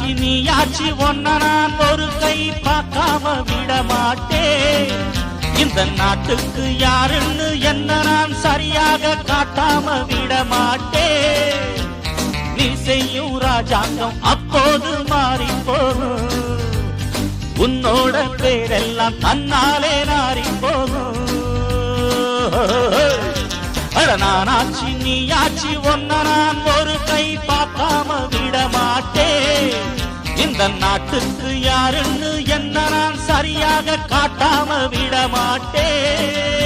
ஆச்சி நீயாச்சி ஒன்ன நான் ஒரு கை பார்க்காம விட மாட்டேன். இந்த நாட்டுக்கு யாருன்னு என்ன நான் சரியாக காட்டாம விட மாட்டேன். நீ செய்யும் ராஜாங்கம் அப்போது மாறி போகும். உன்னோட பேரெல்லாம் தன்னாலே நாரி போகும். நானாச்சி நீயாச்சி ஒன்ன நான் ஒரு கை பார்க்காம விட மாட்டேன். இந்த நாட்டுக்கு யாருன்னு என்ன நான் சரியாக காட்டாம விட மாட்டேன்.